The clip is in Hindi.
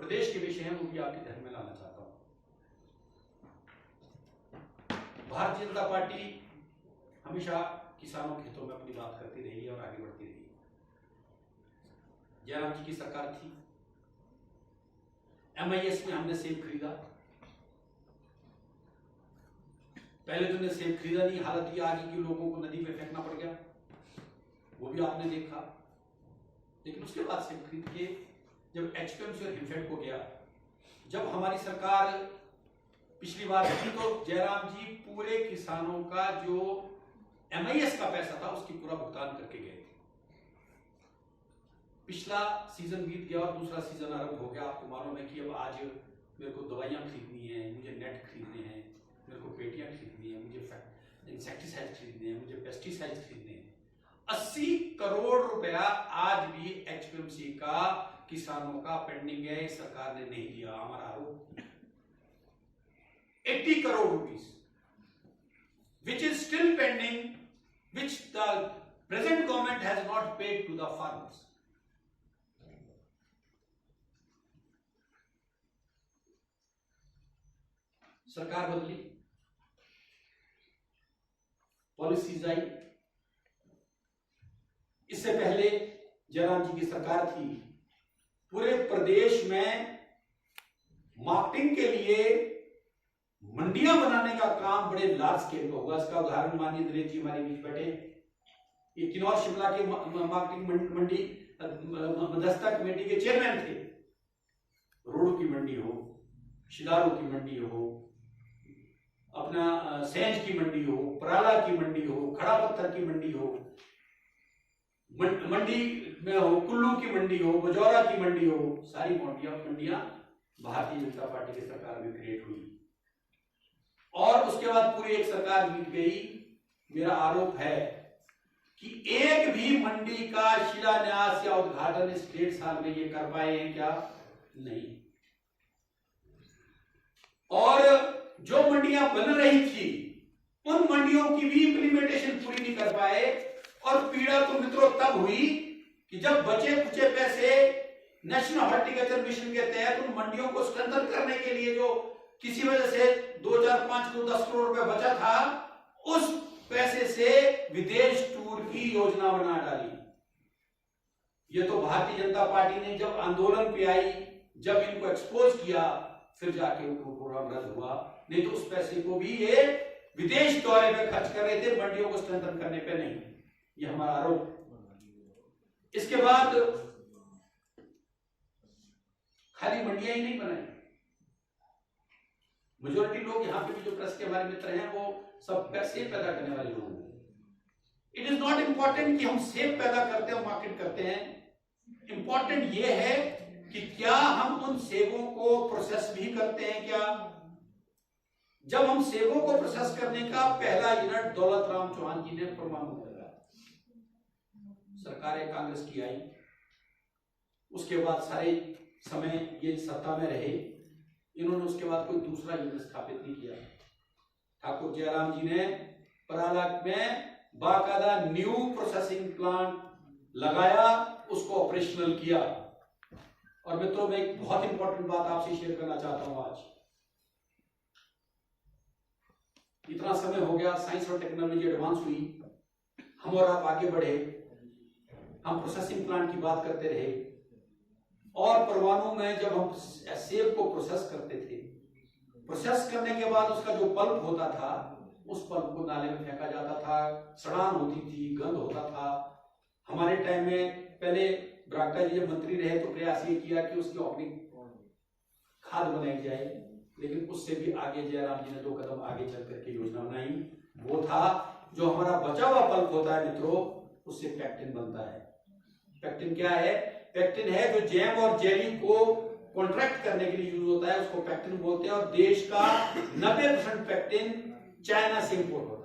प्रदेश के विषय हैं वो भी आपके ध्यान में लाना चाहता हूं। भारतीय जनता पार्टी हमेशा किसानों के हितों में अपनी बात करती रही है और आगे बढ़ती रही है। जयराम जी की सरकार थी, MIS में हमने सेब खरीदा। पहले तो ने सेब खरीदा नहीं, हालत ये आ गई कि लोगों को नदी में फेंकना पड़ गया, वो भी आपने देखा। लेकिन उसके बाद सेब खरीद के जब HPMC और हिमफेड को गया, जब हमारी सरकार पिछली बार थी तो जयराम जी पूरे किसानों का जो MIS का पैसा था उसकी पूरा भुगतान करके गए थे। पिछला सीजन बीत गया और दूसरा सीजन आरंभ हो गया। आपको मालूम है कि अब आज मेरे को दवाइयां खरीदनी है, मुझे नेट खरीदने हैं, मेरे को पेटियां खरीदनी है, मुझे इंसेक्टिसाइड खरीदने हैं, मुझे पेस्टिसाइड खरीदने हैं। 80 करोड़ रुपया आज भी HPMC का किसानों का पेंडिंग है, सरकार ने नहीं दिया। हमारा आरोप 80 crore rupees which is still pending, which the present government has not paid to the farmers. सरकार बदली, पॉलिसीज आई। इससे पहले जयराम जी की सरकार थी, पूरे प्रदेश में मार्केटिंग के लिए मंडियां बनाने का काम बड़े लार्ज स्केल पर हुआ। इसका उदाहरण माननीय नरेश जी हमारे बीच बैठे, ये किन्नौर शिमला के मार्केटिंग मंडी मध्यस्थता कमेटी के चेयरमैन थे। रोडों की मंडी हो, शिलारों की मंडी हो, अपना सेंज की मंडी हो, पराला की मंडी हो, खड़ा पत्थर की मंडी हो, मंडी में हो, कुल्लू की मंडी हो, बजौरा की मंडी हो, सारी मंडियां भारतीय जनता पार्टी की सरकार में क्रिएट हुई। और उसके बाद पूरी एक सरकार बीत गई। मेरा आरोप है कि एक भी मंडी का शिलान्यास या उद्घाटन इस 1.5 साल में ये कर पाए हैं क्या? नहीं। और जो मंडियां बन रही थी उन मंडियों की भी इंप्लीमेंटेशन पूरी नहीं कर पाए। और पीड़ा तो मित्रों तब हुई कि जब बचे कुचे पैसे नेशनल हॉर्टिकल्चर मिशन के तहत उन मंडियों को स्ट्रेंथन करने के लिए जो किसी वजह से 2, 4, 5, 10 करोड़ रुपए बचा था, उस पैसे से विदेश टूर की योजना बना डाली। ये तो भारतीय जनता पार्टी ने जब आंदोलन पे आई, जब इनको एक्सपोज किया, फिर जाके वो प्रोग्राम रद्द हुआ। नहीं तो उस पैसे को भी ये विदेश दौरे पे खर्च कर रहे थे, मंडियों को स्ट्रेंथन करने पे नहीं। ये हमारा आरोप। इसके बाद खाली मंडियां ही नहीं बनाई, मेजोरिटी लोग यहाँ पे भी जो प्रेस के हमारे मित्र हैं वो सब सेब पैदा करने वाले लोग हैं। इट इज नॉट इंपॉर्टेंट कि हम सेब पैदा करते हैं, मार्केट करते हैं। इंपॉर्टेंट ये है कि क्या हम उन सेबों को प्रोसेस भी करते हैं क्या? जब हम सेबों को प्रोसेस करने का पहला यूनिट दौलत राम चौहान जी ने परमाणु में लगाया, सरकार कांग्रेस की आई, उसके बाद सारे समय ये सत्ता में रहे, इन्होंने उसके बाद कोई दूसरा यूनिट स्थापित नहीं किया। ठाकुर जयराम जी ने पराला में बाकायदा न्यू प्रोसेसिंग प्लांट लगाया, उसको ऑपरेशनल किया। और मित्रों, मैं एक बहुत इंपॉर्टेंट बात आपसे शेयर करना चाहता हूं। आज इतना समय हो गया, साइंस और टेक्नोलॉजी एडवांस हुई, हम और आप आगे बढ़े, हम प्रोसेसिंग प्लांट की बात करते रहे। और परमाणु में जब हम सेब को प्रोसेस करते थे, प्रोसेस करने के बाद उसका जो पल्प होता था, उस पल्प को नाले में फेंका जाता था, सड़ान होती थी, गंध होता था। हमारे टाइम में पहले बरागटा जी जब मंत्री रहे तो प्रयास ये किया कि उसकी ऑर्गेनिक खाद बनाई जाए, लेकिन उससे भी आगे जयराम जी ने 2 कदम आगे चल करके योजना बनाई। वो था जो हमारा बचा हुआ पल्प होता है मित्रों, उससे पेक्टिन बनता है। पेक्टिन क्या है? पेक्टिन है जो जैम और जेली को कॉन्ट्रैक्ट करने के लिए यूज होता है, उसको पेक्टिन बोलते हैं। और देश का 90% पेक्टिन चाइना से इंपोर्ट होता है।